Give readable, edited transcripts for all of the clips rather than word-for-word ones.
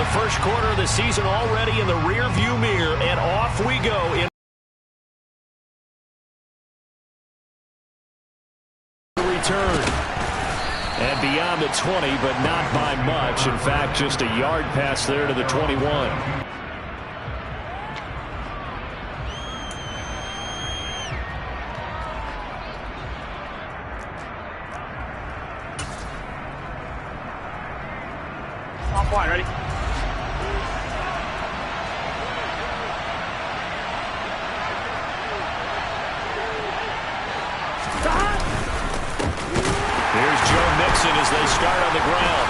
The first quarter of the season already in the rear-view mirror, and off we go in return. And beyond the 20, but not by much. In fact, just a yard pass there to the 21. Point, ready? Here's Joe Mixon as they start on the ground.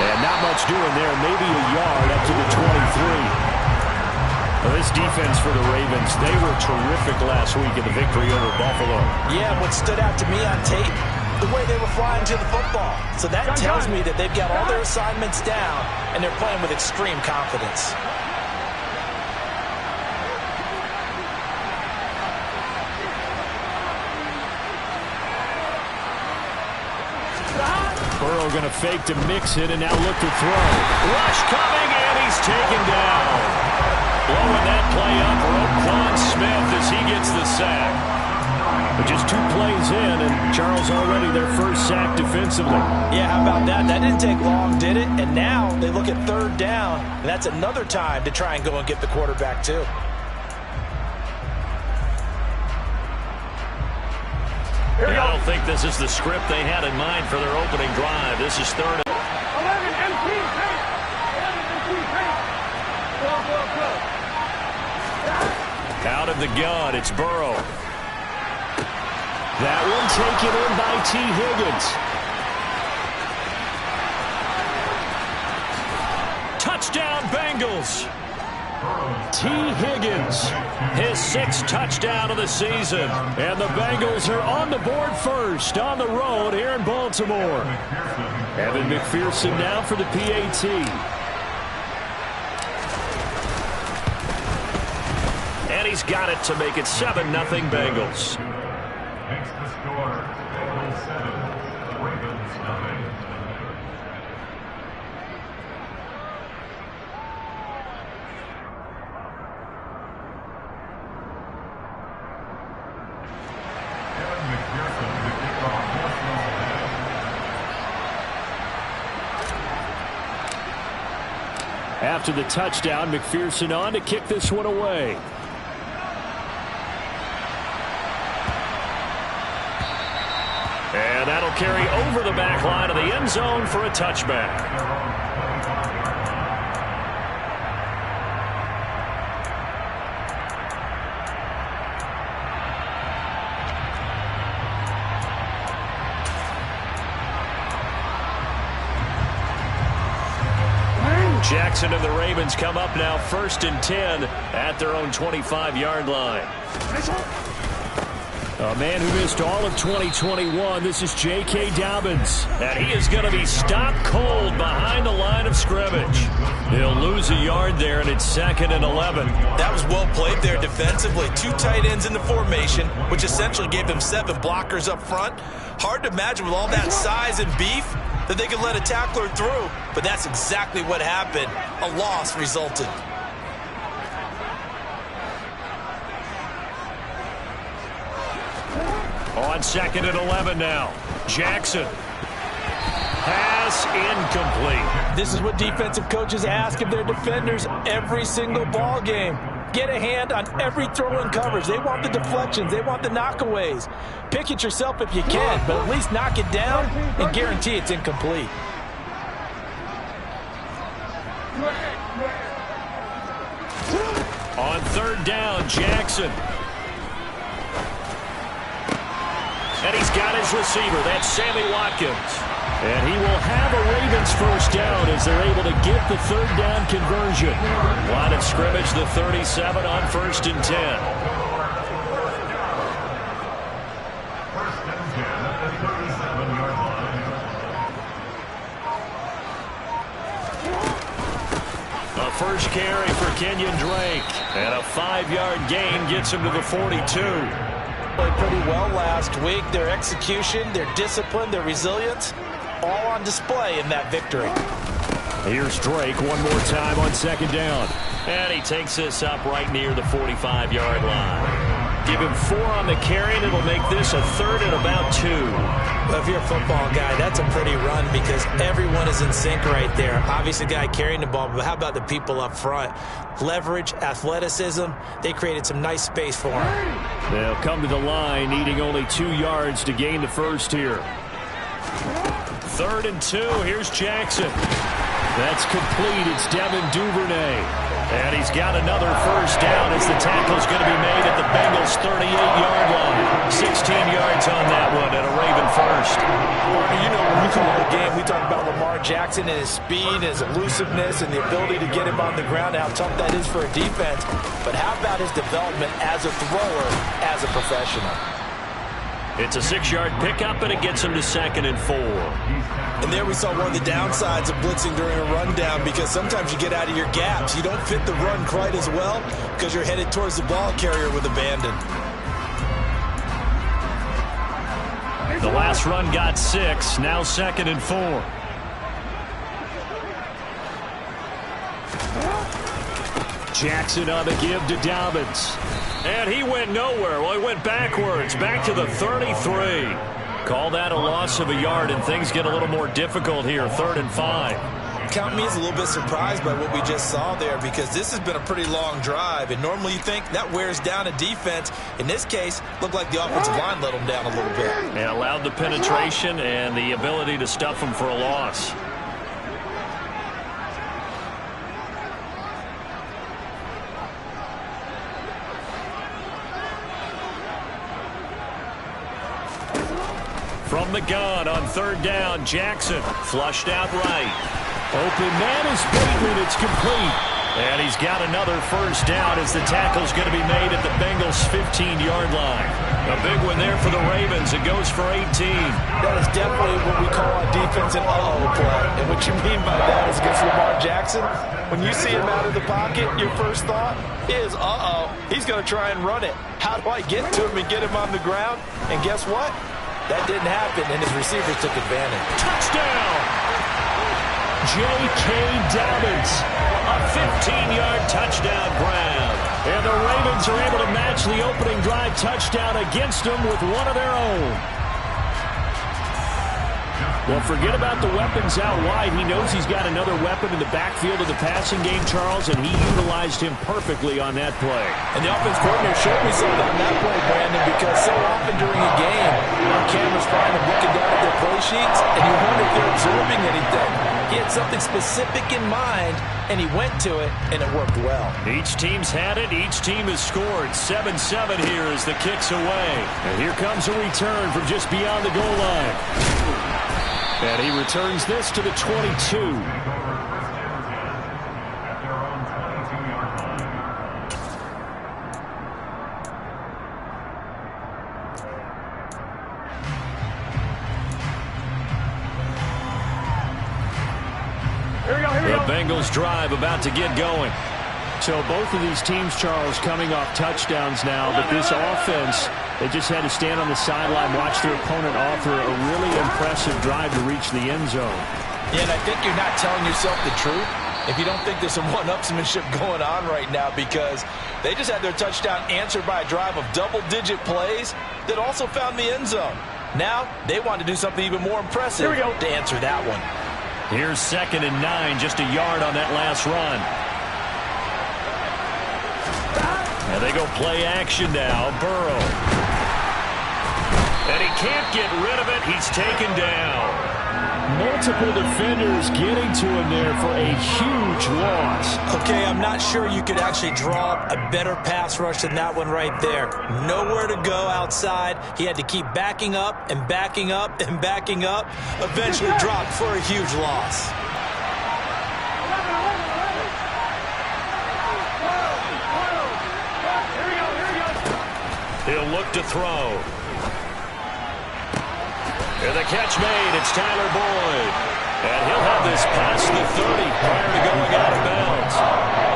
And not much doing there. Maybe a yard up to the 23. Well, this defense for the Ravens, they were terrific last week in the victory over Buffalo. Yeah, what stood out to me on tape, the way they were flying to the football. So that tells me that they've got all their assignments down, and they're playing with extreme confidence. Burrow going to fake to Mixon and now look to throw. Rush coming, and he's taken down. Blowing that play up, Roquan Smith as he gets the sack. But just 2 plays in, and Charles already their first sack defensively. Yeah, how about that? That didn't take long, did it? And now they look at 3rd down, and that's another time to try and go and get the quarterback too. I don't think this is the script they had in mind for their opening drive. This is 3rd. 11 MT pace. 11 MT pace. Go. Out of the gun, it's Burrow. That one taken in by T. Higgins. Touchdown, Bengals. T. Higgins, his 6th touchdown of the season. And the Bengals are on the board first on the road here in Baltimore. Evan McPherson now for the PAT. And he's got it to make it 7-0 Bengals. Makes the score Bengals 7, Ravens 9. Kevin McPherson to kick off first. After the touchdown, McPherson on to kick this one away. And that'll carry over the back line of the end zone for a touchback. Jackson and the Ravens come up now 1st and 10 at their own 25-yard line. A man who missed all of 2021, this is J.K. Dobbins. And he is going to be stopped cold behind the line of scrimmage. He'll lose a yard there, and it's 2nd and 11. That was well played there defensively. 2 tight ends in the formation, which essentially gave them 7 blockers up front. Hard to imagine with all that size and beef that they could let a tackler through. But that's exactly what happened. A loss resulted. On 2nd and 11 now. Jackson. Pass incomplete. This is what defensive coaches ask of their defenders every single ball game. Get a hand on every throw in coverage. They want the deflections. They want the knockaways. Pick it yourself if you can, but at least knock it down and guarantee it's incomplete. On 3rd down, Jackson. And he's got his receiver. That's Sammy Watkins. And he will have a Ravens first down as they're able to get the 3rd down conversion. Line of scrimmage, the 37 on 1st and 10. 1st and 10 at the 37-yard line. A first carry for Kenyon Drake. And a 5-yard gain gets him to the 42. Played pretty well last week. Their execution, their discipline, their resilience, all on display in that victory. Here's Drake one more time on second down. And he takes this up right near the 45-yard line. Give him 4 on the carry, and it'll make this a 3rd and about 2. Well, if you're a football guy, that's a pretty run because everyone is in sync right there. Obviously, the guy carrying the ball, but how about the people up front? Leverage, athleticism, they created some nice space for him. They'll come to the line, needing only 2 yards to gain the first here. 3rd and 2, here's Jackson. That's complete. It's Devin Duvernay. And he's got another first down as the tackle's going to be made at the Bengals' 38-yard line. 16 yards on that one and a Raven first. You know, when we call the game, we talk about Lamar Jackson and his speed, his elusiveness, and the ability to get him on the ground, how tough that is for a defense. But how about his development as a thrower, as a professional? It's a 6-yard pickup, and it gets him to 2nd and 4. And there we saw one of the downsides of blitzing during a rundown because sometimes you get out of your gaps. You don't fit the run quite as well because you're headed towards the ball carrier with abandon. The last run got 6, now 2nd and 4. Jackson on the give to Dobbins. And he went nowhere. Well, he went backwards, back to the 33. Call that a loss of a yard, and things get a little more difficult here, 3rd and 5. Count me as a little bit surprised by what we just saw there because this has been a pretty long drive, and normally you think that wears down a defense. In this case, looked like the offensive line let them down a little bit. And allowed the penetration and the ability to stuff them for a loss. From the gun on 3rd down, Jackson flushed out right. Open man is Bateman. It's complete. And he's got another first down as the tackle's going to be made at the Bengals' 15-yard line. A big one there for the Ravens. It goes for 18. That is definitely what we call on defense an uh-oh play. And what you mean by that is against Lamar Jackson, when you see him out of the pocket, your first thought is, uh-oh, he's going to try and run it. How do I get to him and get him on the ground? And guess what? That didn't happen, and his receivers took advantage. Touchdown! J.K. Dobbins, a 15-yard touchdown grab. And the Ravens are able to match the opening drive touchdown against them with one of their own. Well, forget about the weapons out wide. He knows he's got another weapon in the backfield of the passing game, Charles, and he utilized him perfectly on that play. And the offense coordinator showed me something on that play, Brandon, because so often during a game, our camera's fine and looking down at their play sheets, and you wonder if they're absorbing anything. He had something specific in mind, and he went to it, and it worked well. Each team's had it. Each team has scored. 7-7 here as the kick's away. And here comes a return from just beyond the goal line. And he returns this to the 22. The Bengals drive about to get going. So both of these teams, Charles, coming off touchdowns now, but this offense, they just had to stand on the sideline, watch their opponent offer a really impressive drive to reach the end zone. Yeah, and I think you're not telling yourself the truth if you don't think there's some one-upsmanship going on right now because they just had their touchdown answered by a drive of double-digit plays that also found the end zone. Now, they want to do something even more impressive to answer that one. Here's 2nd and 9, just a yard on that last run. And they go play action now. Burrow. And he can't get rid of it. He's taken down. Multiple defenders getting to him there for a huge loss. Okay, I'm not sure you could actually draw a better pass rush than that one right there. Nowhere to go outside. He had to keep backing up and backing up and backing up. Eventually dropped for a huge loss. He'll look to throw. And the catch made. It's Tyler Boyd. And he'll have this past the 30 prior to going out of bounds.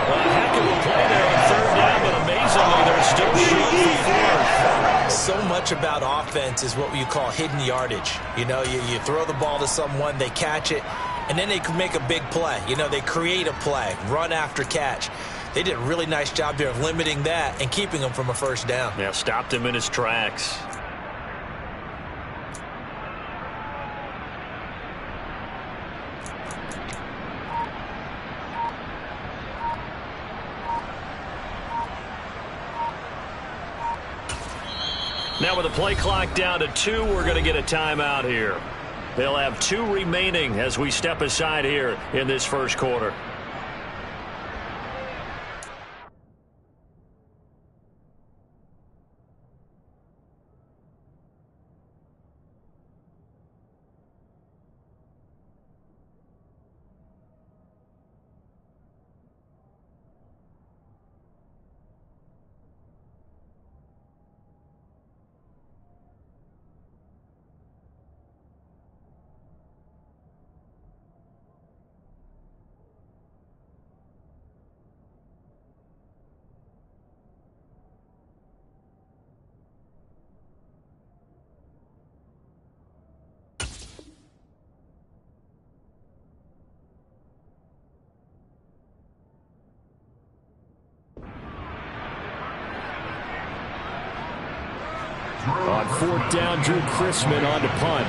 Well, a heck of a play there on 3rd down, but amazingly, they're still shooting for 4th. so much about offense is what you call hidden yardage. You know, you throw the ball to someone, they catch it, and then they can make a big play. You know, they create a play, run after catch. They did a really nice job there of limiting that and keeping him from a first down. Yeah, stopped him in his tracks. Now with the play clock down to 2, we're going to get a timeout here. They'll have 2 remaining as we step aside here in this first quarter. On 4th down, Drew Chrisman on to punt.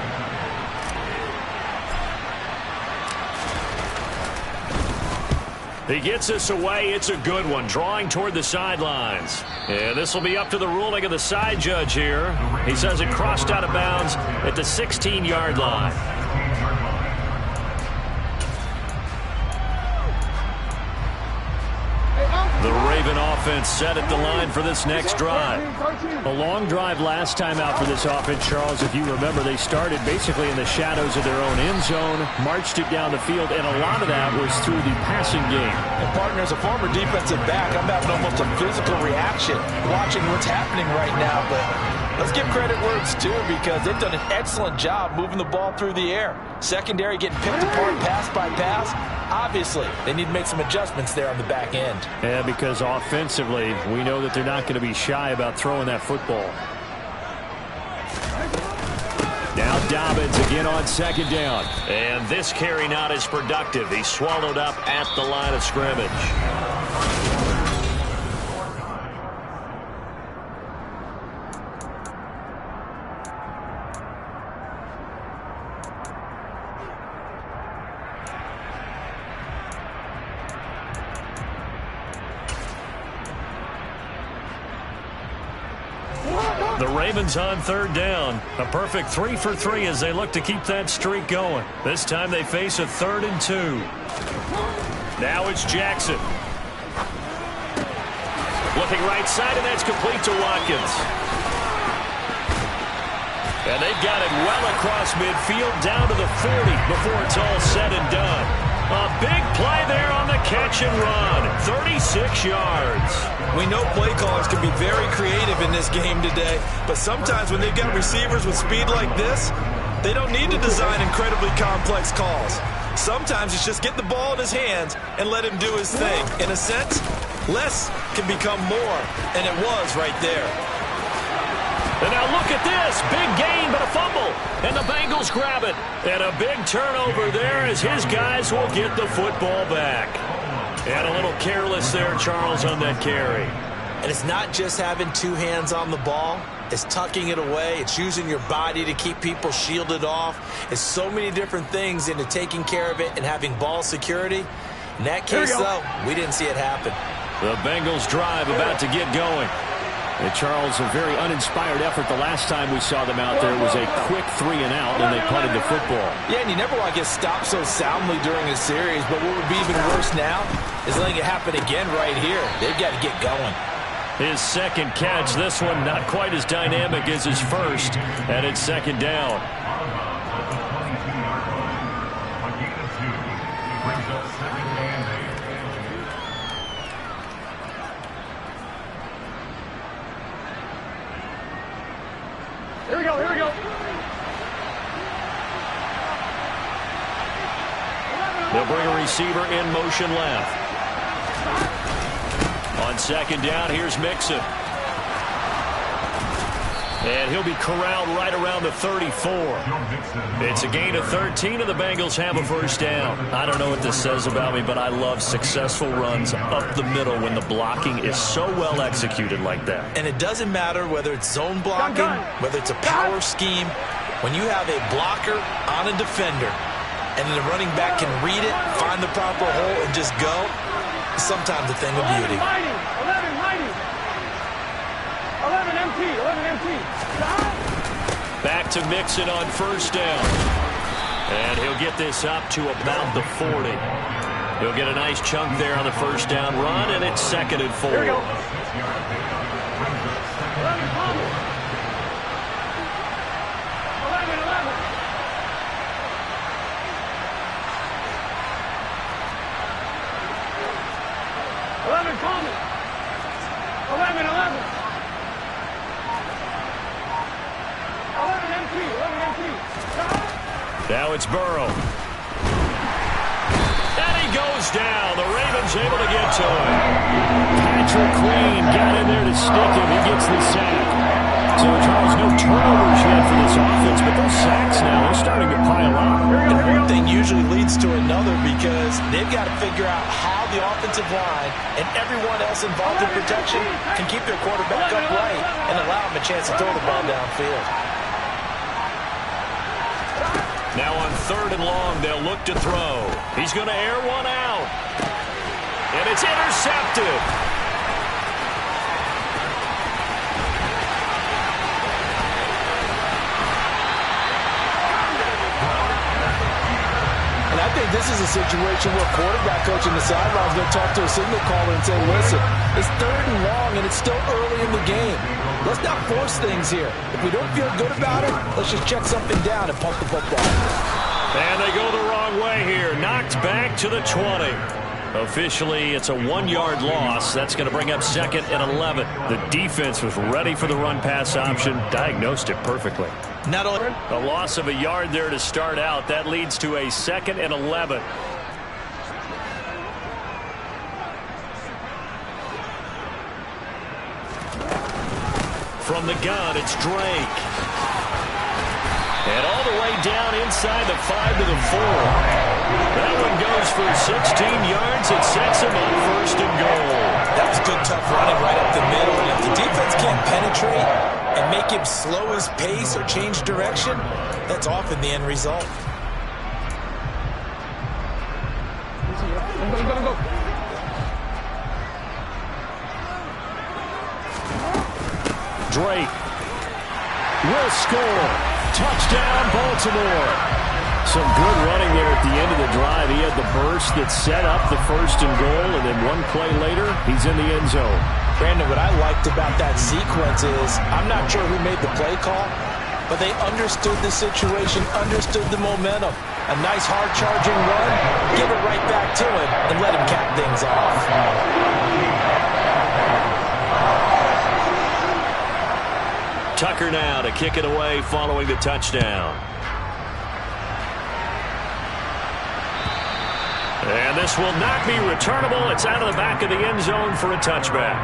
He gets this away. It's a good one, drawing toward the sidelines. And this will be up to the ruling of the side judge here. He says it crossed out of bounds at the 16-yard line. The Raven offense set at the line for this next drive. A long drive last time out for this offense, Charles. If you remember, they started basically in the shadows of their own end zone, marched it down the field, and a lot of that was through the passing game. And partner, as a former defensive back, I'm having almost a physical reaction watching what's happening right now. But let's give credit where it's due, because they've done an excellent job moving the ball through the air. Secondary getting picked apart pass by pass. Obviously, they need to make some adjustments there on the back end. Yeah, because offensively, we know that they're not going to be shy about throwing that football. Now Dobbins again on 2nd down. And this carry not as productive. He's swallowed up at the line of scrimmage. The Ravens on 3rd down. A perfect 3 for 3 as they look to keep that streak going. This time they face a 3rd and 2. Now it's Jackson. Looking right side, and that's complete to Watkins. And they've got it well across midfield down to the 40 before it's all said and done. A big play there on the catch and run. 36 yards. We know play callers can be very creative in this game today, but sometimes when they've got receivers with speed like this, they don't need to design incredibly complex calls. Sometimes it's just get the ball in his hands and let him do his thing. In a sense, less can become more, and it was right there. And now look at this. Big gain, but a fumble. And the Bengals grab it. And a big turnover there as his guys will get the football back. And a little careless there, Charles, on that carry. And it's not just having 2 hands on the ball. It's tucking it away. It's using your body to keep people shielded off. It's so many different things into taking care of it and having ball security. In that case, though, we didn't see it happen. The Bengals drive about to get going. And Charles, a very uninspired effort. The last time we saw them out there was a quick 3 and out, and they punted the football. Yeah, and you never want to get stopped so soundly during a series, but what would be even worse now is letting it happen again right here. They've got to get going. His 2nd catch, this one not quite as dynamic as his first, and it's 2nd down. Here we go, here we go. They'll bring a receiver in motion left. On 2nd down, here's Mixon. And he'll be corralled right around the 34. It's a gain of 13, and the Bengals have a first down. I don't know what this says about me, but I love successful runs up the middle when the blocking is so well executed like that. And it doesn't matter whether it's zone blocking, whether it's a power scheme. When you have a blocker on a defender, and the running back can read it, find the proper hole, and just go, sometimes a thing of beauty. 11 empty. Back to Mixon on first down. And he'll get this up to about the 40. He'll get a nice chunk there on the first down run, and it's 2nd and 4. Here we go. 11 Common. 11. 11 empty. Now it's Burrow. And he goes down. The Ravens able to get to him. Patrick Queen got in there to stick him. He gets the sack. So, Charles, no turnovers yet for this offense, but those sacks now, they're starting to pile up. And one thing usually leads to another because they've got to figure out how the offensive line and everyone else involved in protection can keep their quarterback upright and allow him a chance to throw the ball downfield. Now on 3rd and long, they'll look to throw. He's going to air one out. And it's intercepted. And I think this is a situation where quarterback coach in the sideline is going to talk to a signal caller and say, listen, it's 3rd and long and it's still early in the game. Let's not force things here. If we don't feel good about it, let's just check something down and pump the football. And they go the wrong way here. Knocked back to the 20. Officially, it's a 1-yard loss. That's going to bring up 2nd and 11. The defense was ready for the run-pass option, diagnosed it perfectly. Not only a loss of a yard there to start out. That leads to a 2nd and 11. From the gun, it's Drake. And all the way down inside the 5 to the 4. That one goes for 16 yards. It sets him up 1st and goal. That was good, tough running right up the middle. And if the defense can't penetrate and make him slow his pace or change direction, that's often the end result. Go. Drake will score. Touchdown, Baltimore. Some good running there at the end of the drive. He had the burst that set up the 1st and goal, and then one play later, he's in the end zone. Brandon, what I liked about that sequence is I'm not sure who made the play call, but they understood the situation, understood the momentum. A nice hard-charging run, give it right back to him, and let him cap things off. Tucker now to kick it away following the touchdown. And this will not be returnable. It's out of the back of the end zone for a touchback.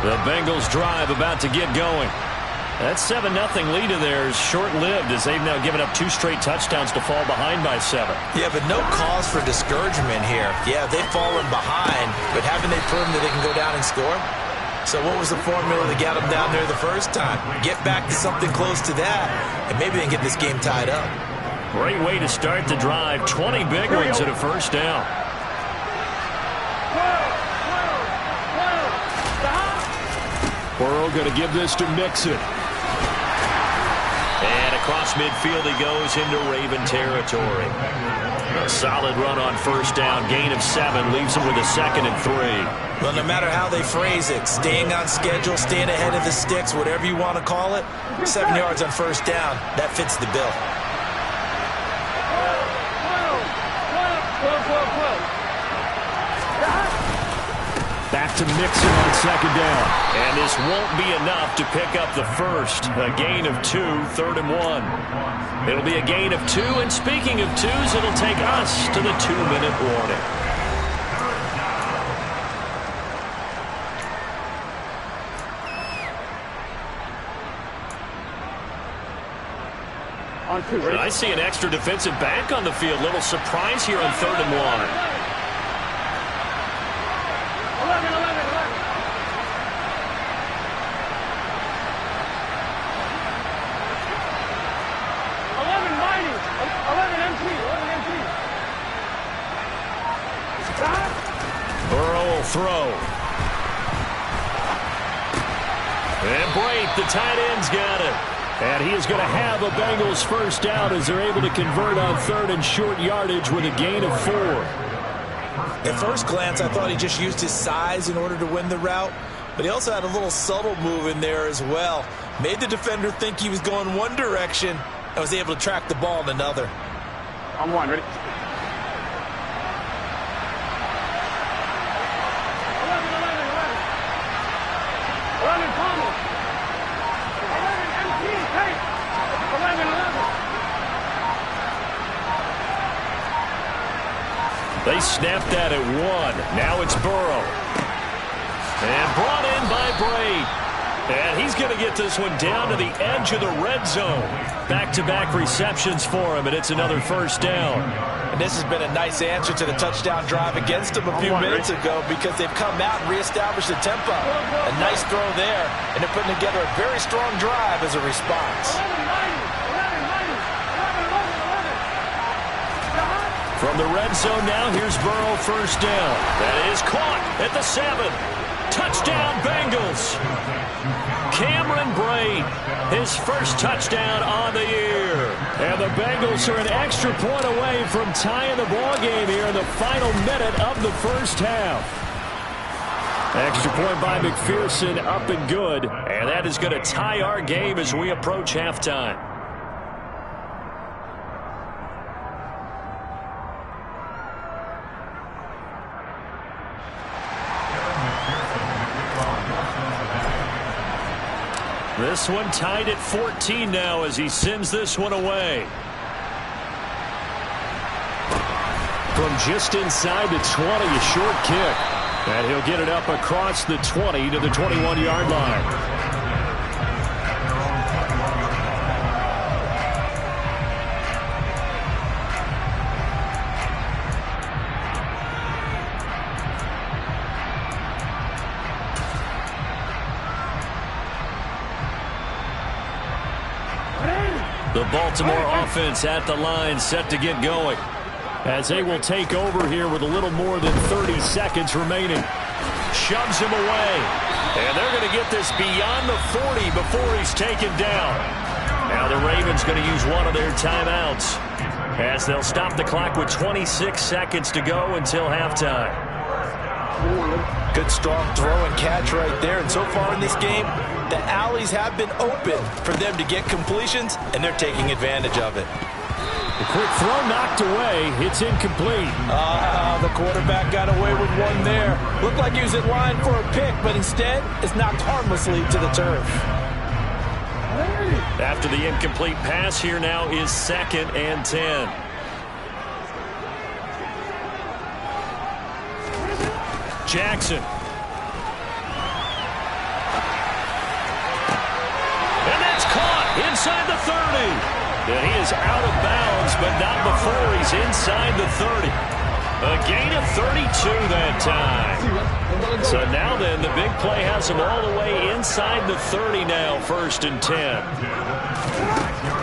The Bengals drive about to get going. That 7-0 lead of theirs short-lived as they've now given up 2 straight touchdowns to fall behind by 7. Yeah, but no cause for discouragement here. Yeah, they've fallen behind, but haven't they proven that they can go down and score? So what was the formula that got them down there the first time? Get back to something close to that, and maybe they can get this game tied up. Great way to start the drive. 20 big ones at a first down. Burrow going to give this to Mixon. And across midfield he goes into Raven territory. A solid run on first down. Gain of 7 leaves him with a 2nd and 3. Well, no matter how they phrase it, staying on schedule, staying ahead of the sticks, whatever you want to call it, 7 yards on first down, that fits the bill. Back to Mixon on 2nd down. And this won't be enough to pick up the first. A gain of 2, 3rd and 1. It'll be a gain of 2, and speaking of 2s, it'll take us to the 2-minute warning. On 2, ready? I see an extra defensive back on the field. Little surprise here on 3rd and 1. 11, 11, 11. 11 mighty. 11 MP. 11 MP. Stop. Burrow will throw. And Brate, the tight end's got it. And he is going to have a Bengals first down as they're able to convert on 3rd and short yardage with a gain of 4. At first glance, I thought he just used his size in order to win the route, but he also had a little subtle move in there as well. Made the defender think he was going one direction and was able to track the ball in another. On 1, ready? 11, 11, 11. 11 Palmer. 11 MP. Hey. 11, 11. They snapped that at 1. Now it's Burrow. And brought in by Brate. And he's going to get this one down to the edge of the red zone. Back-to-back receptions for him, and it's another first down. And this has been a nice answer to the touchdown drive against them a few minutes ago because they've come out and reestablished the tempo. A nice throw there, and they're putting together a very strong drive as a response. 11 mighty. 11 mighty. 11, 11, 11. From the red zone now, here's Burrow first down. That is caught at the 7. Touchdown, Bengals. Cameron Brate, his first touchdown on the year. And the Bengals are an extra point away from tying the ball game here in the final minute of the first half. Extra point by McPherson, up and good. And that is going to tie our game as we approach halftime. This one tied at 14 now as he sends this one away. From just inside the 20, a short kick. And he'll get it up across the 20 to the 21-yard line. The Baltimore offense at the line, set to get going. As they will take over here with a little more than 30 seconds remaining. Shoves him away. And they're going to get this beyond the 40 before he's taken down. Now the Ravens going to use one of their timeouts as they'll stop the clock with 26 seconds to go until halftime. Good strong throw and catch right there. And so far in this game, the alleys have been open for them to get completions, and they're taking advantage of it. The quick throw knocked away. It's incomplete. The quarterback got away with one there. Looked like he was in line for a pick, but instead it's knocked harmlessly to the turf. After the incomplete pass, here now is 2nd and 10. Jackson. And that's caught inside the 30. And he is out of bounds, but not before he's inside the 30. A gain of 32 that time. So now then, the big play has him all the way inside the 30 now, 1st and 10.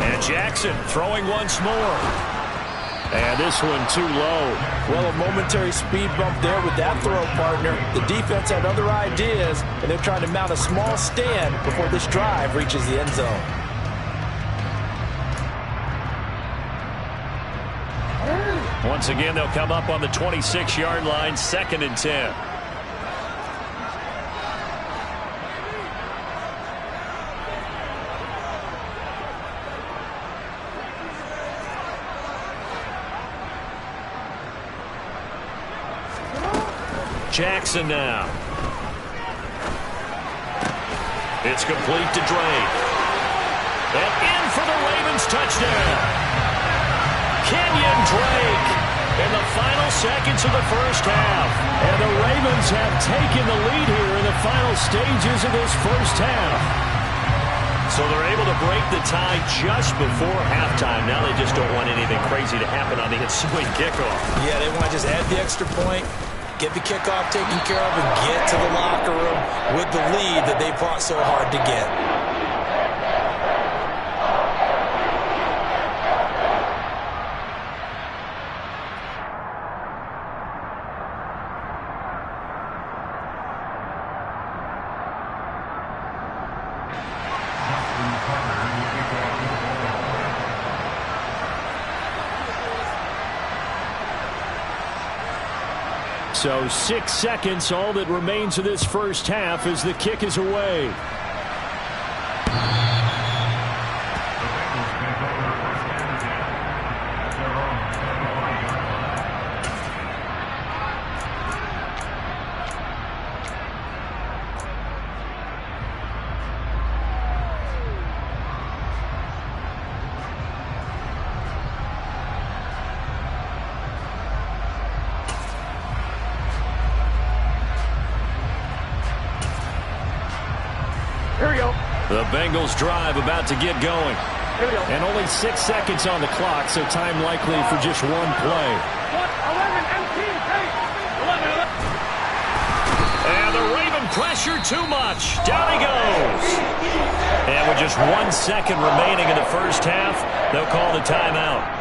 And Jackson throwing once more. And this one too low. Well, a momentary speed bump there with that throw, partner. The defense had other ideas, and they're trying to mount a small stand before this drive reaches the end zone. Once again, they'll come up on the 26-yard line, 2nd and 10. Jackson now. It's complete to Drake. And in for the Ravens touchdown. Kenyon Drake in the final seconds of the first half. And the Ravens have taken the lead here in the final stages of this first half. So they're able to break the tie just before halftime. Now they just don't want anything crazy to happen on the ensuing kickoff. Yeah, they want to just add the extra point, get the kickoff taken care of, and get to the locker room with the lead that they fought so hard to get. So 6 seconds, all that remains of this first half as the kick is away. The Bengals drive about to get going. And only 6 seconds on the clock, so time likely for just one play. And the Raven pressure too much. Down he goes. And with just 1 second remaining in the first half, they'll call the timeout.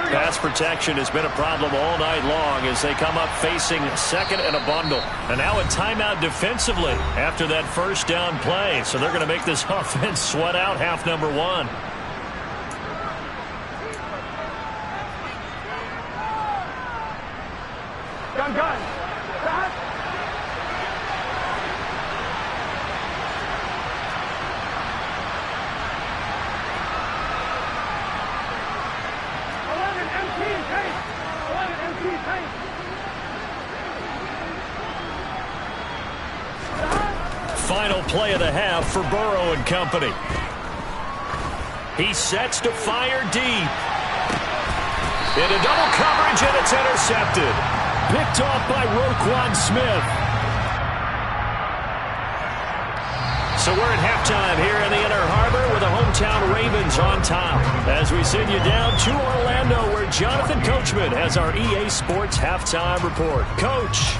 Pass protection has been a problem all night long as they come up facing second and a bundle. And now a timeout defensively after that first down play. So they're going to make this offense sweat out half number one. Gun. Final play of the half for Burrow and company. He sets to fire deep. Into double coverage, and it's intercepted. Picked off by Roquan Smith. So we're at halftime here in the Inner Harbor with the hometown Ravens on top. As we send you down to Orlando where Jonathan Coachman has our EA Sports halftime report. Coach.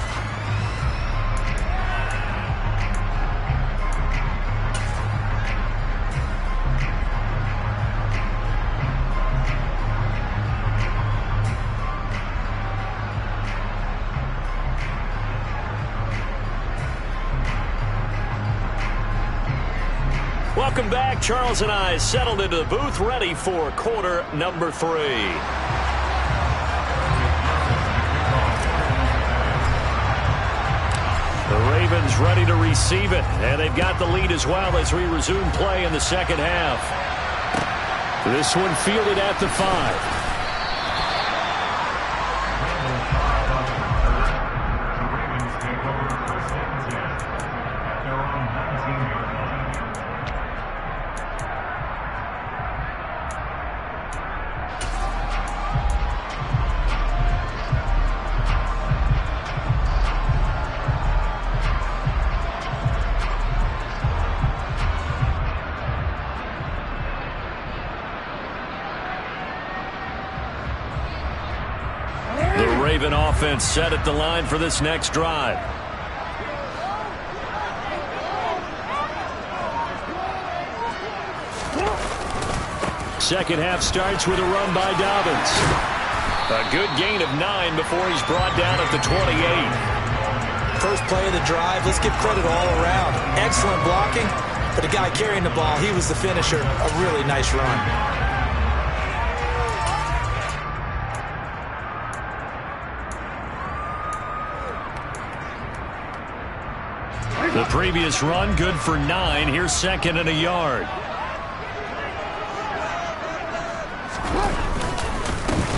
Welcome back. Charles and I settled into the booth, ready for quarter number 3. The Ravens ready to receive it, and they've got the lead as well as we resume play in the second half. This one fielded at the 5. Raven offense set at the line for this next drive. Second half starts with a run by Dobbins. A good gain of 9 before he's brought down at the 28. First play of the drive, let's give credit all around. Excellent blocking, but the guy carrying the ball, he was the finisher. A really nice run. The previous run, good for 9. Here's second and a yard.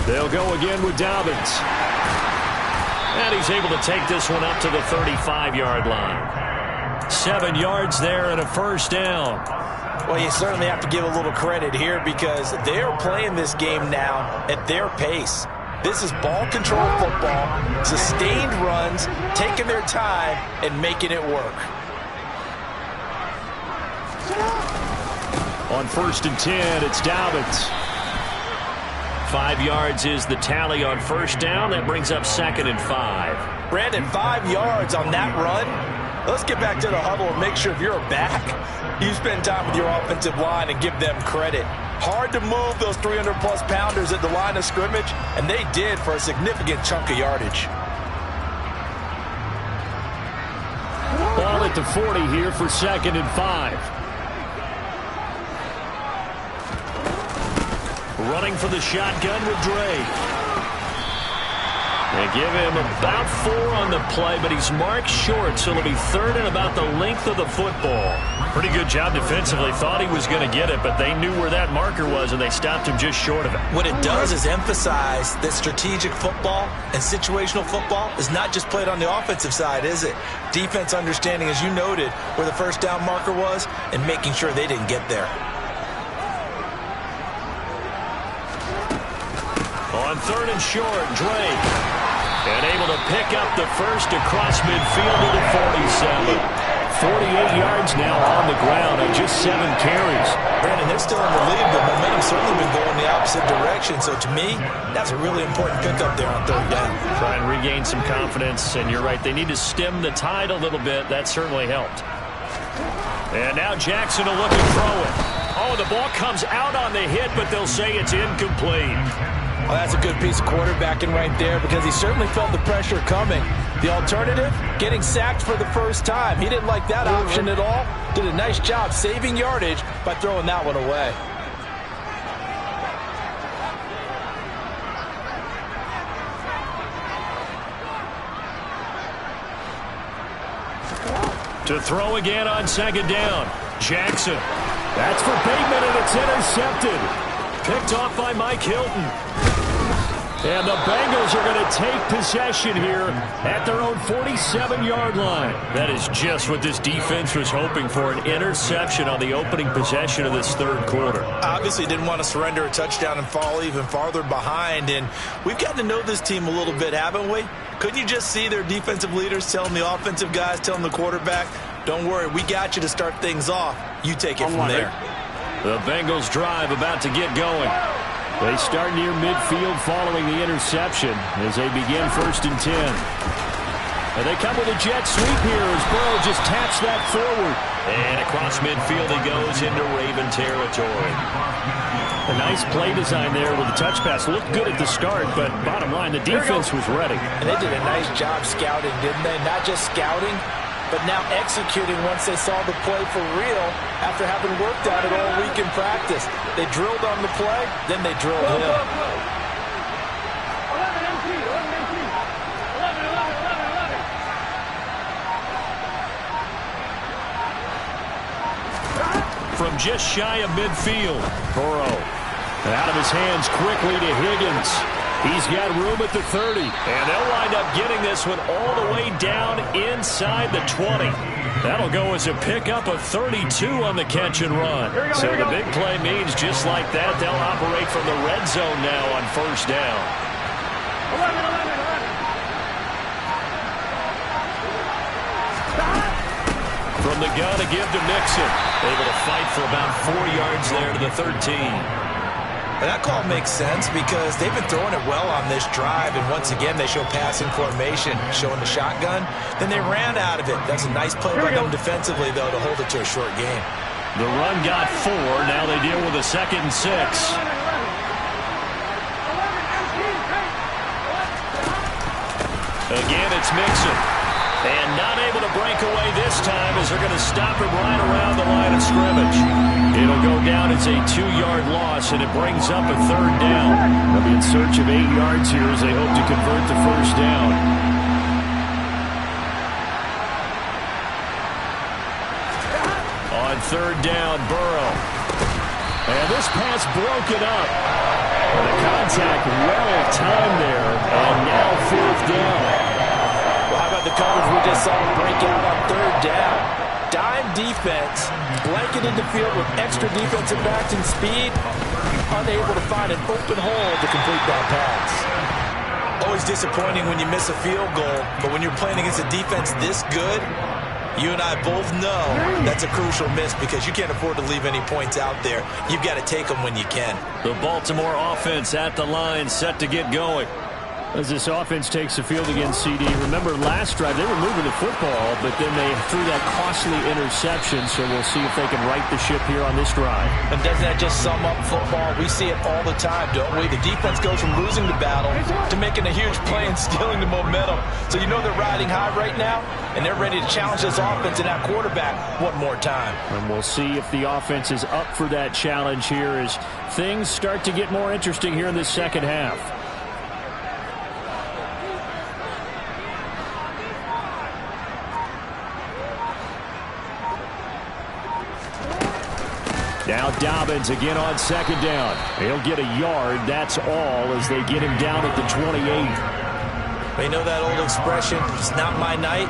They'll go again with Dobbins. And he's able to take this one up to the 35-yard line. 7 yards there and a first down. Well, you certainly have to give a little credit here because they are playing this game now at their pace. This is ball control football, sustained runs, taking their time, and making it work. On 1st and 10, it's Dobbins. 5 yards is the tally on first down. That brings up 2nd and 5. Brandon, 5 yards on that run. Let's get back to the huddle and make sure if you're a back, you spend time with your offensive line and give them credit. Hard to move those 300-plus pounders at the line of scrimmage, and they did for a significant chunk of yardage. Ball at the 40 here for 2nd and 5. Running for the shotgun with Dre. They give him about 4 on the play, but he's marked short, so it'll be 3rd and about the length of the football. Pretty good job defensively. Thought he was going to get it, but they knew where that marker was, and they stopped him just short of it. What it does is emphasize that strategic football and situational football is not just played on the offensive side, is it? Defense understanding, as you noted, where the first down marker was and making sure they didn't get there. On 3rd and short, Drake. And able to pick up the first across midfield to the 47. 48 yards now on the ground on just 7 carries. Brandon, they're still in the lead, but momentum's certainly been going the opposite direction. So to me, that's a really important pickup there on 3rd down. Try and regain some confidence, and you're right, they need to stem the tide a little bit. That certainly helped. And now Jackson will look and throw it. Oh, the ball comes out on the hit, but they'll say it's incomplete. Well, that's a good piece of quarterbacking right there because he certainly felt the pressure coming. The alternative, getting sacked for the first time. He didn't like that option at all. Did a nice job saving yardage by throwing that one away. To throw again on 2nd down. Jackson. That's for Bateman, and it's intercepted. Picked off by Mike Hilton. And the Bengals are going to take possession here at their own 47-yard line. That is just what this defense was hoping for, an interception on the opening possession of this 3rd quarter. Obviously didn't want to surrender a touchdown and fall even farther behind. And we've gotten to know this team a little bit, haven't we? Couldn't you just see their defensive leaders telling the offensive guys, telling the quarterback, don't worry, we got you to start things off. You take it from there. The Bengals drive about to get going. They start near midfield following the interception as they begin 1st and 10. And they come with a jet sweep here as Burrow just taps that forward. And across midfield he goes into Raven territory. A nice play design there with the touch pass. Looked good at the start, but bottom line, the defense was ready. And they did a nice job scouting, didn't they? Not just scouting, but now executing once they saw the play for real after having worked at it all week in practice. They drilled on the play, then they drilled him. 11 MP, 11 MP. 11. From just shy of midfield, Burrow. Out of his hands quickly to Higgins. He's got room at the 30. And they'll wind up getting this one all the way down inside the 20. That'll go as a pickup of 32 on the catch and run. So the big play means just like that, they'll operate from the red zone now on 1st down. 11. From the gun to give to Mixon. Able to fight for about 4 yards there to the 13. And that call makes sense because they've been throwing it well on this drive, and once again they show passing formation, showing the shotgun. Then they ran out of it. That's a nice play by them defensively, though, to hold it to a short game. The run got 4. Now they deal with a 2nd and 6. Again, it's Mixon. And not able to break away this time as they're going to stop him right around the line of scrimmage. It'll go down as a 2-yard loss, and it brings up a 3rd down. They'll be in search of 8 yards here as they hope to convert the 1st down. On 3rd down, Burrow. And this pass broken up. And the contact well timed there, and now 4th down. Well, how about the coverage we just saw break out on 3rd down? dime defense, blanketed the field with extra defensive backs and speed, unable to find an open hole to complete that pass. Always disappointing when you miss a field goal, but when you're playing against a defense this good, you and I both know that's a crucial miss because you can't afford to leave any points out there. You've got to take them when you can. The Baltimore offense at the line, set to get going. As this offense takes the field against CD, remember last drive they were moving the football, but then they threw that costly interception, so we'll see if they can right the ship here on this drive. And doesn't that just sum up football? We see it all the time, don't we? The defense goes from losing the battle to making a huge play and stealing the momentum. So you know they're riding high right now, and they're ready to challenge this offense and that quarterback one more time. And we'll see if the offense is up for that challenge here as things start to get more interesting here in the second half. Now Dobbins again on second down. He'll get a yard, that's all, as they get him down at the 28. You know that old expression, it's not my night?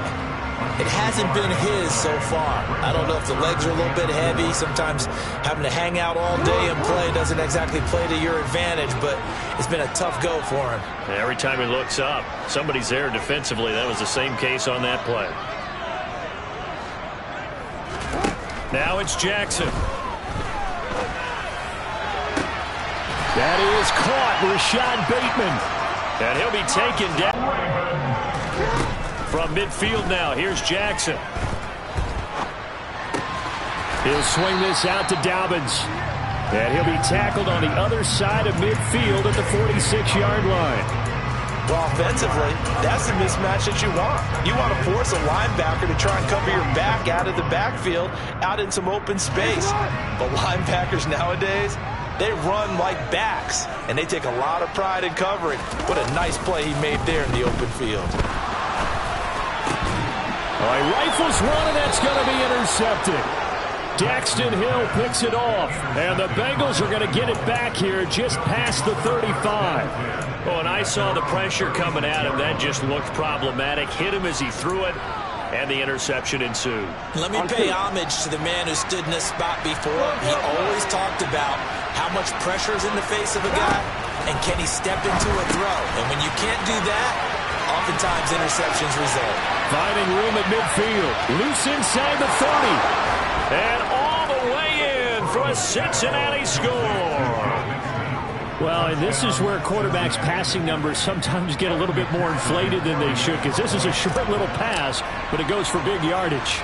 It hasn't been his so far. I don't know if the legs are a little bit heavy. Sometimes having to hang out all day and play doesn't exactly play to your advantage, but it's been a tough go for him. Every time he looks up, somebody's there defensively. That was the same case on that play. Now it's Jackson. That is caught, Rashad Bateman. And he'll be taken down from midfield now. Here's Jackson. He'll swing this out to Dobbins. And he'll be tackled on the other side of midfield at the 46-yard line. Well, offensively, that's the mismatch that you want. You want to force a linebacker to try and cover your back out of the backfield, out in some open space. But linebackers nowadays, they run like backs, and they take a lot of pride in covering. What a nice play he made there in the open field. He rifles one, and that's going to be intercepted. Daxton Hill picks it off, and the Bengals are going to get it back here just past the 35. Oh, and I saw the pressure coming at him. That just looked problematic. Hit him as he threw it, and the interception ensued. Let me pay homage to the man who stood in this spot before. He always talked about how much pressure is in the face of a guy, and can he step into a throw. And when you can't do that, oftentimes interceptions result. Finding room at midfield. Loose inside the 30. And all the way in for a Cincinnati score. Well, and this is where quarterbacks' passing numbers sometimes get a little bit more inflated than they should, because this is a short little pass, but it goes for big yardage.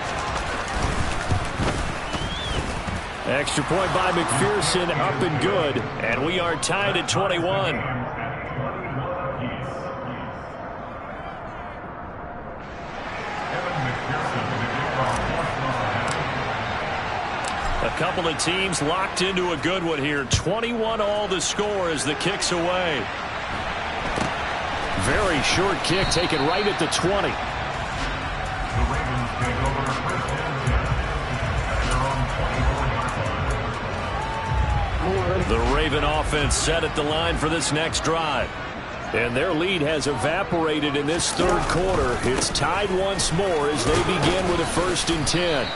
Extra point by McPherson, up and good, and we are tied at 21. A couple of teams locked into a good one here. 21 all the score as the kick's away. Very short kick taken right at the 20. The Raven offense set at the line for this next drive. And their lead has evaporated in this third quarter. It's tied once more as they begin with a 1st and 10.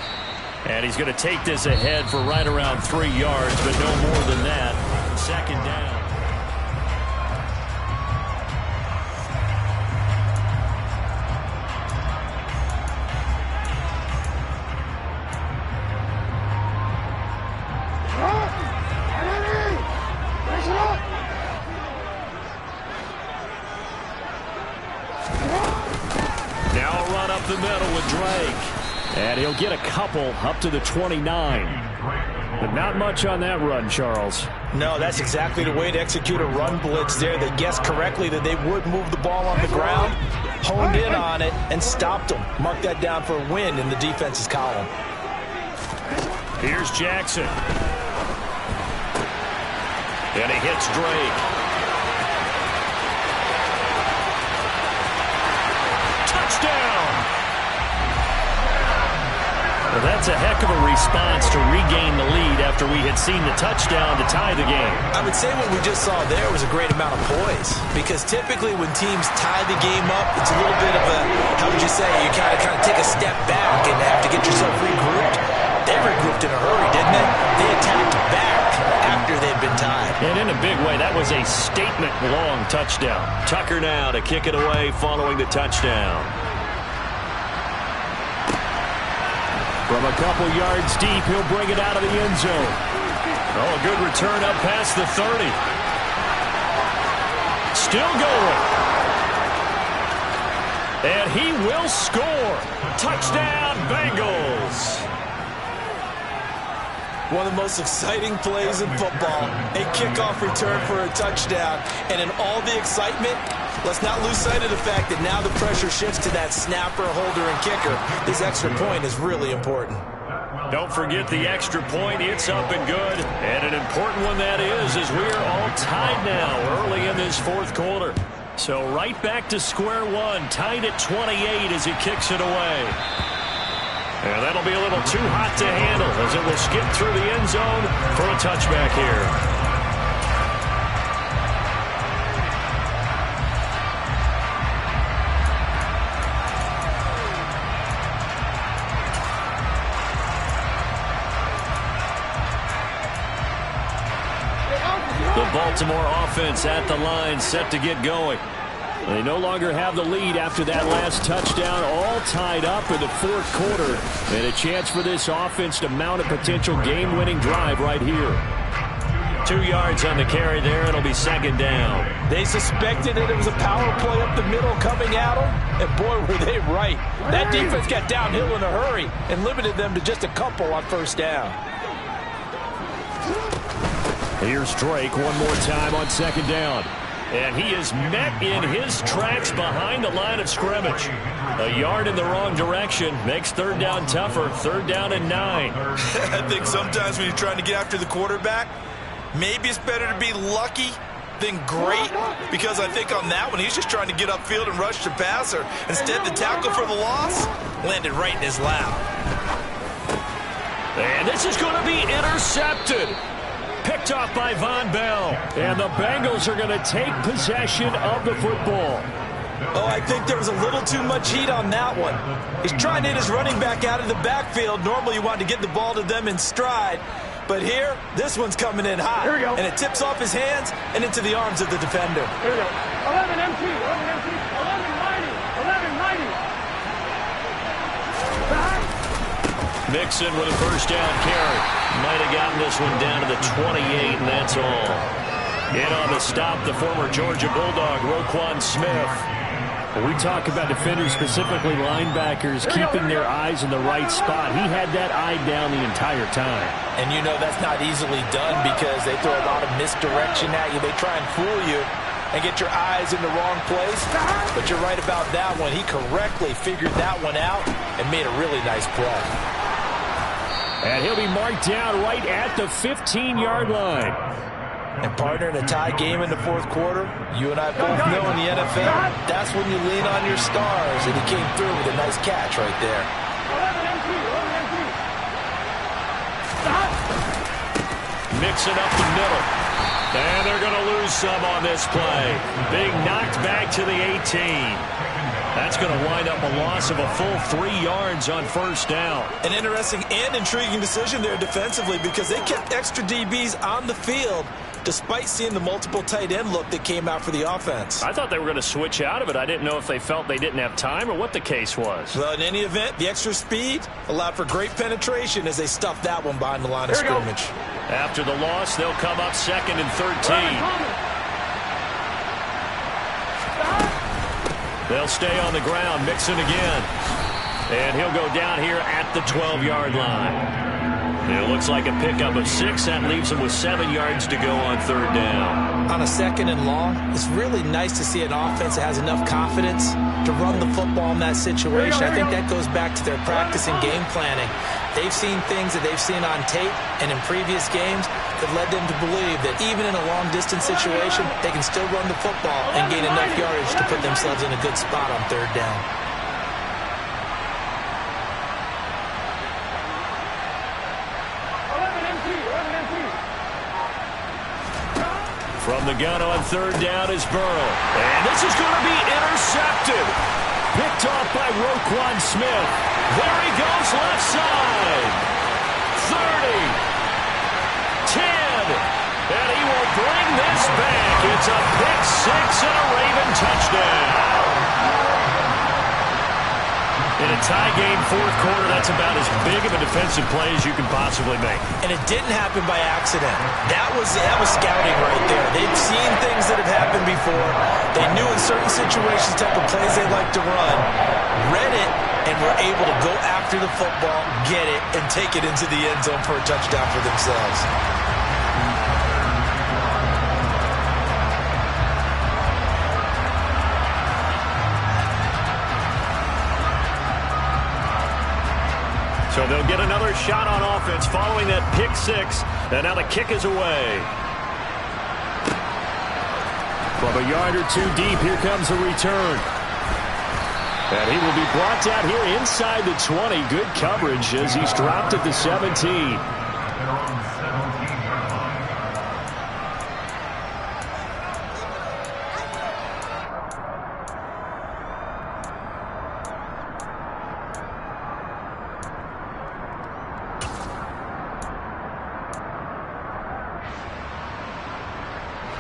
And he's going to take this ahead for right around 3 yards, but no more than that. 2nd down. Now a run up the middle with Drake. And he'll get a couple up to the 29. But not much on that run, Charles. No, that's exactly the way to execute a run blitz there. They guessed correctly that they would move the ball on the ground, honed in on it, and stopped them. Mark that down for a win in the defense's column. Here's Jackson. And he hits Drake. Touchdown! Well, that's a heck of a response to regain the lead after we had seen the touchdown to tie the game. I would say what we just saw there was a great amount of poise, because typically when teams tie the game up, it's a little bit of a, how would you say, you kind of take a step back and have to get yourself regrouped. They regrouped in a hurry, didn't they? They attacked back after they'd been tied. And in a big way, that was a statement-long touchdown. Tucker now to kick it away following the touchdown. From a couple yards deep, he'll bring it out of the end zone. Oh, a good return up past the 30. Still going. And he will score. Touchdown, Bengals. One of the most exciting plays in football, a kickoff return for a touchdown. And in all the excitement, let's not lose sight of the fact that now the pressure shifts to that snapper, holder, and kicker. This extra point is really important. Don't forget the extra point. It's up and good. And an important one that is, as we are all tied now early in this fourth quarter. So right back to square one, tied at 28 as he kicks it away. And that'll be a little too hot to handle as it will skip through the end zone for a touchback here. The Baltimore offense at the line, set to get going. They no longer have the lead after that last touchdown, all tied up in the fourth quarter. And a chance for this offense to mount a potential game-winning drive right here. 2 yards on the carry there. It'll be second down. They suspected that it was a power play up the middle coming at them, and boy, were they right. That defense got downhill in a hurry and limited them to just a couple on first down. Here's Drake one more time on second down. And he is met in his tracks behind the line of scrimmage. A yard in the wrong direction makes third down tougher. Third down and 9. I think sometimes when you're trying to get after the quarterback, maybe it's better to be lucky than great, because I think on that one, he's just trying to get upfield and rush the passer. Instead, the tackle for the loss landed right in his lap. And this is going to be intercepted. Picked off by Von Bell. And the Bengals are going to take possession of the football. Oh, I think there was a little too much heat on that one. He's trying to hit his running back out of the backfield. Normally, you want to get the ball to them in stride. But here, this one's coming in hot. Here we go. And it tips off his hands and into the arms of the defender. Here we go. 11 MT, 11 MT, 11 90, 11 90. Mixon with a first down carry. Might have gotten this one down to the 28, and that's all. In on the stop, the former Georgia Bulldog, Roquan Smith. When we talk about defenders, specifically linebackers, keeping their eyes in the right spot, he had that eye down the entire time. And you know that's not easily done because they throw a lot of misdirection at you. They try and fool you and get your eyes in the wrong place. But you're right about that one. He correctly figured that one out and made a really nice play. And he'll be marked down right at the 15-yard line. And partner, in a tie game in the fourth quarter, you and I both know in the NFL, that's when you lean on your stars. And he came through with a nice catch right there. 11 MT, 11 MT. Mixing up the middle. And they're going to lose some on this play. Big knocked back to the 18. That's going to wind up a loss of a full 3 yards on first down. An interesting and intriguing decision there defensively, because they kept extra DBs on the field despite seeing the multiple tight end look that came out for the offense. I thought they were going to switch out of it. I didn't know if they felt they didn't have time or what the case was. Well, in any event, the extra speed allowed for great penetration as they stuffed that one behind the line of scrimmage. After the loss, they'll come up second and 13. They'll stay on the ground, Mixon again. And he'll go down here at the 12-yard line. It looks like a pickup of 6. That leaves him with 7 yards to go on third down. On a second and long, it's really nice to see an offense that has enough confidence to run the football in that situation. I think that goes back to their practice and game planning. They've seen things that they've seen on tape and in previous games that led them to believe that even in a long-distance situation, they can still run the football and gain enough yardage to put themselves in a good spot on third down. From the gun on third down is Burrow. And this is going to be intercepted. Picked off by Roquan Smith. There he goes left side. 30. 10. And he will bring this back. It's a pick six and a Raven touchdown. In a tie game, fourth quarter, that's about as big of a defensive play as you can possibly make. And it didn't happen by accident. That was scouting right there. They've seen things that have happened before. They knew in certain situations type of plays they like to run, read it, and were able to go after the football, get it, and take it into the end zone for a touchdown for themselves. So they'll get another shot on offense following that pick six. And now the kick is away. From a yard or two deep, here comes a return. And he will be brought down here inside the 20. Good coverage as he's dropped at the 17.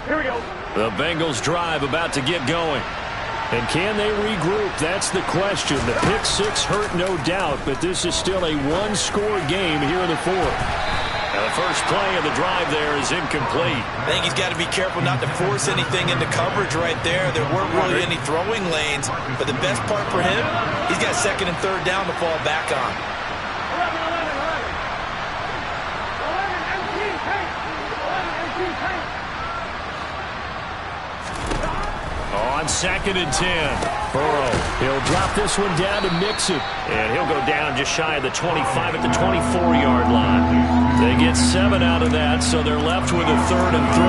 Here we go. The Bengals drive about to get going. And can they regroup? That's the question. The pick six hurt, no doubt, but this is still a one-score game here in the fourth. And the first play of the drive there is incomplete. I think he's got to be careful not to force anything into coverage right there. There weren't really any throwing lanes, but the best part for him, he's got second and third down to fall back on. 11 empty tank. 11 empty tank. On second and 10, Burrow. He'll drop this one down to Mixon. And he'll go down just shy of the 25 at the 24-yard line. They get 7 out of that, so they're left with a 3rd and 3.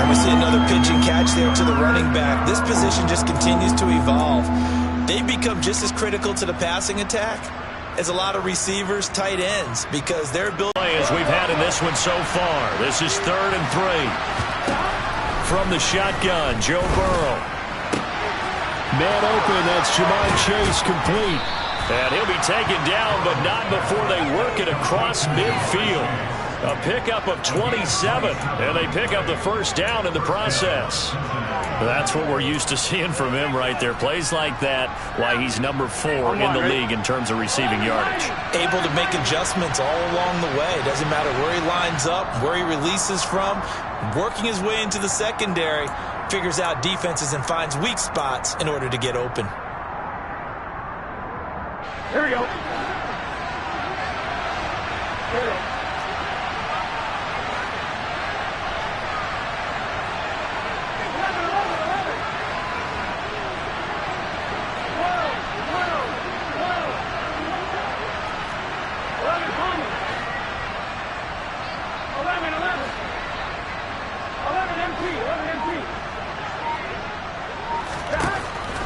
And we see another pitch and catch there to the running back. This position just continues to evolve. They become just as critical to the passing attack as a lot of receivers, tight ends, because their ability... As we've had in this one so far. This is 3rd and 3. From the shotgun, Joe Burrow. Man open, that's Jamar Chase complete. And he'll be taken down, but not before they work it across midfield. A pickup of 27, and they pick up the first down in the process. That's what we're used to seeing from him right there. Plays like that, why he's number 4 in the league in terms of receiving yardage. Able to make adjustments all along the way. Doesn't matter where he lines up, where he releases from. Working his way into the secondary, figures out defenses and finds weak spots in order to get open. Here we go. Here we go.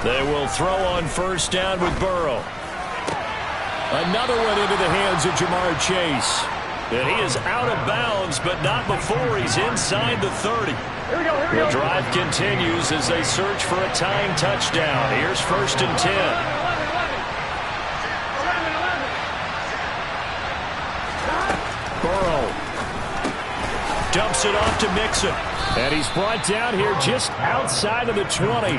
They will throw on first down with Burrow. Another one into the hands of Jamar Chase. And he is out of bounds, but not before he's inside the 30. Here we go, here we The go. drive continues as they search for a tying touchdown. Here's 1st and 10. 11. Burrow dumps it off to Mixon. And he's brought down here just outside of the 20.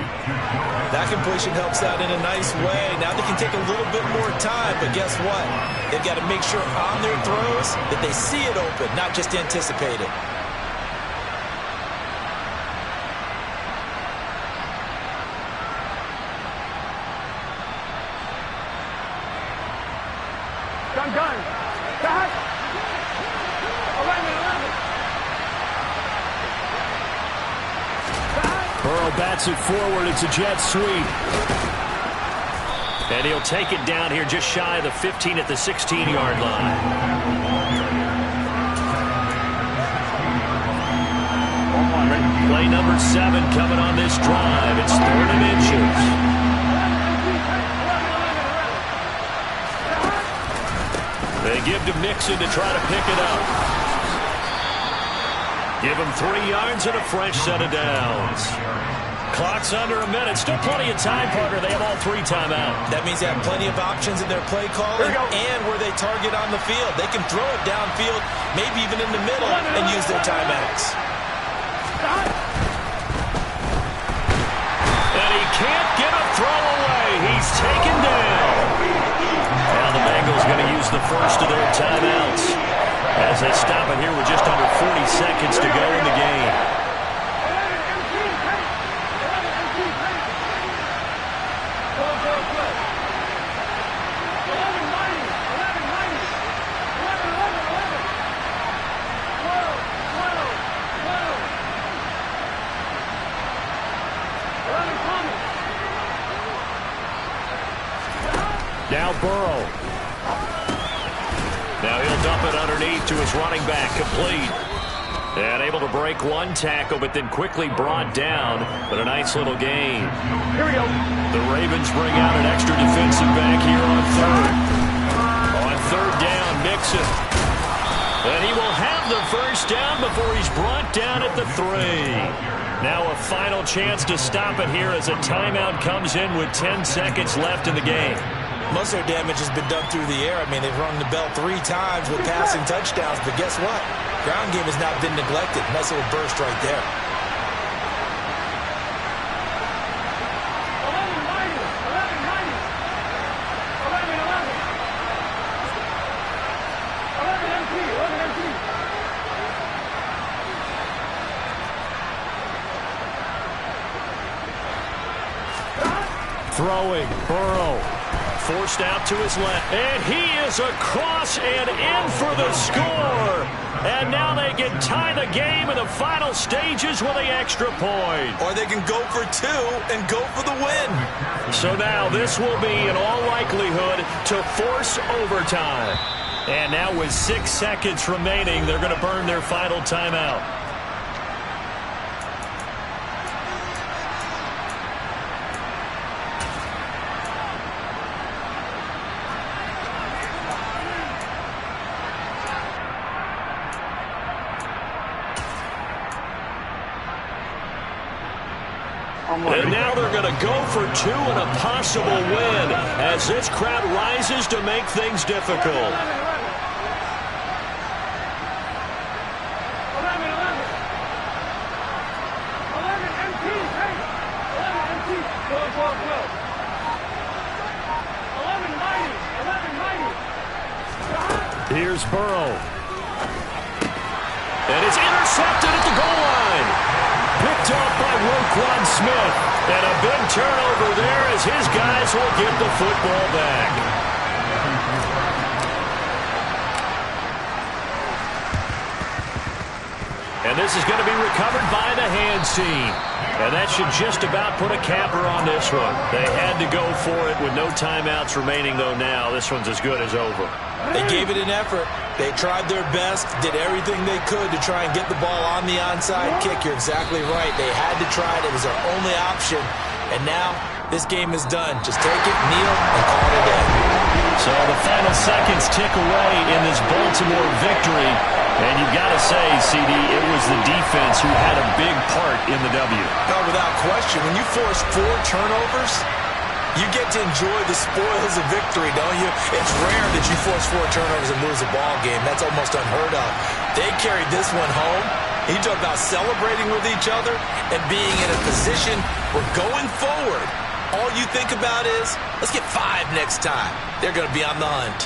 That completion helps out in a nice way. Now they can take a little bit more time, but guess what? They've got to make sure on their throws that they see it open, not just anticipate it. Gun. Back. 11. Burrow bats it forward. It's a jet sweep. And he'll take it down here just shy of the 15 at the 16-yard line. Play number 7 coming on this drive. It's 3rd and inches. They give to Mixon to try to pick it up. Give him 3 yards and a fresh set of downs. Clock's under a minute. Still plenty of time, partner. They have all 3 timeouts. That means they have plenty of options in their play calling and where they target on the field. They can throw it downfield, maybe even in the middle, and use their timeouts. And he can't get a throw away. He's taken down. Now the Bengals going to use the first of their timeouts as they stop it here with just under 40 seconds to go in the game. Now Burrow. Now he'll dump it underneath to his running back, complete. And able to break 1 tackle, but then quickly brought down. But a nice little gain. Here we go. The Ravens bring out an extra defensive back here on 3rd. On 3rd down, Mixon. And he will have the first down before he's brought down at the 3. Now a final chance to stop it here as a timeout comes in with 10 seconds left in the game. Most of their damage has been done through the air. I mean, they've rung the bell 3 times with passing touchdowns, but guess what? Ground game has not been neglected. Nice little burst right there. 11 Throwing, Burrow. Forced out to his left. And he is across and in for the score. And now they can tie the game in the final stages with an extra point. Or they can go for 2 and go for the win. So now this will be, in all likelihood, to force overtime. And now with 6 seconds remaining, they're going to burn their final timeout. And now they're going to go for 2 and a possible win as this crowd rises to make things difficult. Here's Burrow. And it's intercepted at the goal line. Picked off by Roquan Smith. And a big turnover there as his guys will get the football back. And this is going to be recovered by the hands team. And that should just about put a capper on this one. They had to go for it with no timeouts remaining, though now. This one's as good as over. They gave it an effort. They tried their best, did everything they could to try and get the ball on the onside kick. You're exactly right. They had to try it. It was their only option. And now this game is done. Just take it, kneel, and call it a day. So the final seconds tick away in this Baltimore victory. And you've got to say, CD, it was the defense who had a big part in the W. No, without question. When you force 4 turnovers, you get to enjoy the spoils of victory, don't you? It's rare that you force 4 turnovers and lose a ball game. That's almost unheard of. They carried this one home. You talk about celebrating with each other and being in a position where going forward, all you think about is, let's get 5 next time. They're going to be on the hunt.